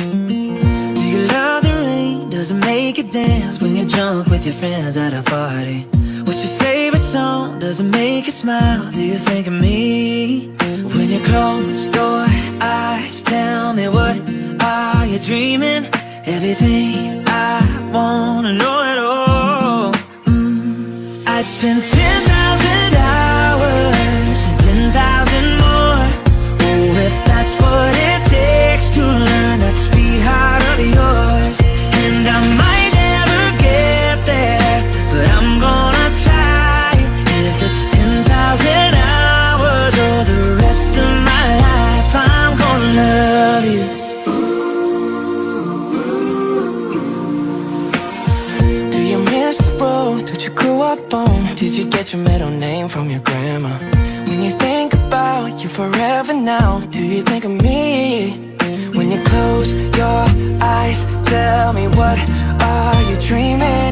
Do you love the rain? Does it make you dance when you're drunk with your friends at a party? What's your favorite song? Does it make you smile? Do you think of me? When you close your eyes, tell me what are you dreaming? Everything I wanna know at all. I'd spend 10,000 hours and 10,000 more. Oh, if that's what it takes to learn that sweetheart of yours. And I might never get there, but I'm gonna try. If it's 10,000 hours or the rest of my life, I'm gonna love you. Do you miss the road that you grew up on? Did you get your middle name from your grandma? When you think about you forever now, do you think of me? When you close your eyes, tell me what are you dreaming?